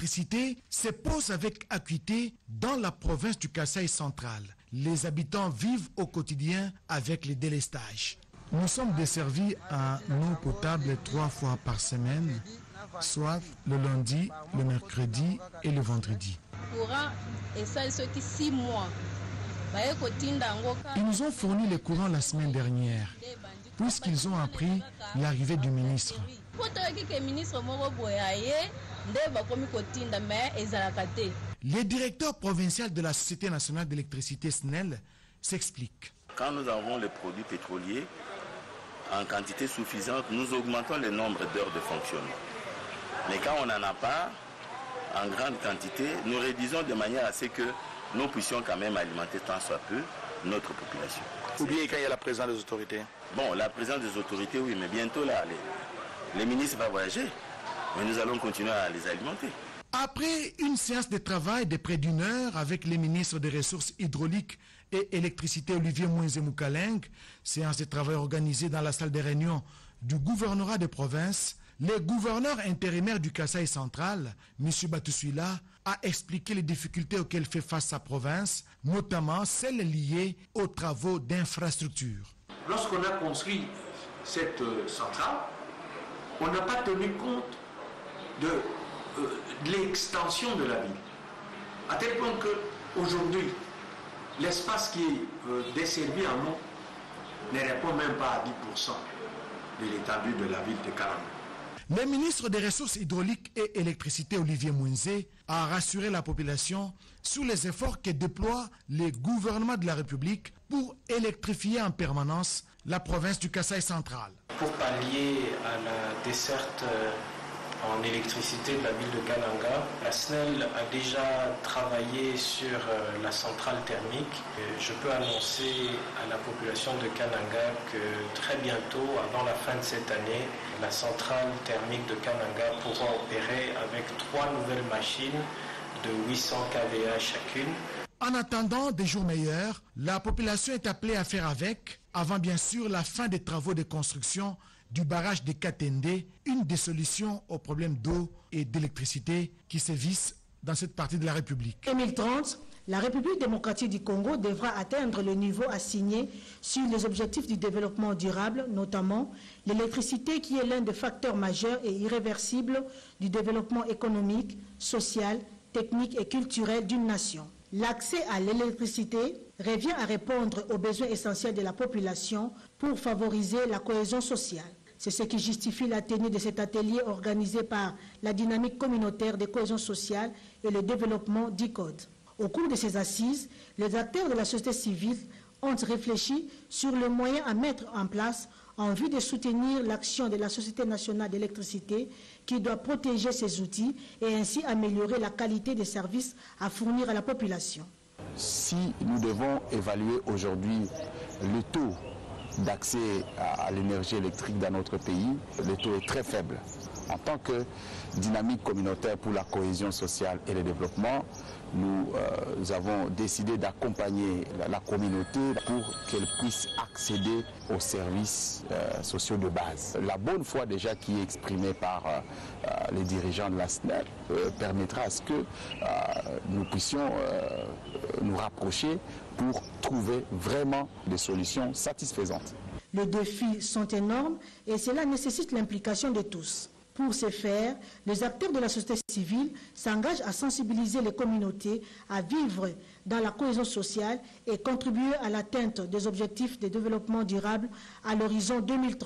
l'électricité se pose avec acuité dans la province du Kasaï central. Les habitants vivent au quotidien avec les délestages. Nous sommes desservis en eau potable 3 fois par semaine, soit le lundi, le mercredi et le vendredi. Ils nous ont fourni le courant la semaine dernière, puisqu'ils ont appris l'arrivée du ministre. Le directeur provincial de la Société nationale d'électricité SNEL s'explique. Quand nous avons les produits pétroliers en quantité suffisante, nous augmentons le nombre d'heures de fonctionnement. Mais quand on n'en a pas en grande quantité, nous réduisons de manière à ce que nous puissions quand même alimenter tant soit peu notre population. Ou bien quand il y a la présence des autorités? Bon, la présence des autorités, oui, mais bientôt là, les ministres vont voyager. Mais nous allons continuer à les alimenter. Après une séance de travail de près d'1 heure avec les ministres des Ressources hydrauliques et électricité Olivier Mouinzé-Moukaleng, séance de travail organisée dans la salle de réunion du gouvernorat de province, le gouverneur intérimaire du Kasaï central, M. Batoussuila, a expliqué les difficultés auxquelles fait face sa province, notamment celles liées aux travaux d'infrastructure. Lorsqu'on a construit cette centrale, on n'a pas tenu compte de l'extension de la ville. À tel point qu'aujourd'hui, l'espace qui est desservi en eau ne répond même pas à 10% de l'étendue de la ville de Kalangou. Le ministre des Ressources hydrauliques et électricité Olivier Mouinzé a rassuré la population sur les efforts que déploie le gouvernement de la République pour électrifier en permanence la province du Kasaï central. Pour pallier à la desserte en électricité de la ville de Kananga, la SNEL a déjà travaillé sur la centrale thermique. Je peux annoncer à la population de Kananga que très bientôt, avant la fin de cette année, la centrale thermique de Kananga pourra opérer avec 3 nouvelles machines de 800 kVA chacune. En attendant des jours meilleurs, la population est appelée à faire avec, avant bien sûr la fin des travaux de construction du barrage de Katende, une des solutions aux problèmes d'eau et d'électricité qui sévissent dans cette partie de la République. En 2030, la République démocratique du Congo devra atteindre le niveau assigné sur les objectifs du développement durable, notamment l'électricité qui est l'un des facteurs majeurs et irréversibles du développement économique, social, technique et culturel d'une nation. L'accès à l'électricité revient à répondre aux besoins essentiels de la population pour favoriser la cohésion sociale. C'est ce qui justifie la tenue de cet atelier organisé par la dynamique communautaire de cohésion sociale et le développement d'ICODE. Au cours de ces assises, les acteurs de la société civile ont réfléchi sur le moyen à mettre en place en vue de soutenir l'action de la Société nationale d'électricité qui doit protéger ses outils et ainsi améliorer la qualité des services à fournir à la population. Si nous devons évaluer aujourd'hui le taux d'accès à l'énergie électrique dans notre pays, le taux est très faible. En tant que dynamique communautaire pour la cohésion sociale et le développement, nous avons décidé d'accompagner la communauté pour qu'elle puisse accéder aux services sociaux de base. La bonne foi déjà qui est exprimée par les dirigeants de la SNEL permettra à ce que nous puissions nous rapprocher pour trouver vraiment des solutions satisfaisantes. Les défis sont énormes et cela nécessite l'implication de tous. Pour ce faire, les acteurs de la société civile s'engagent à sensibiliser les communautés à vivre dans la cohésion sociale et contribuer à l'atteinte des objectifs de développement durable à l'horizon 2030.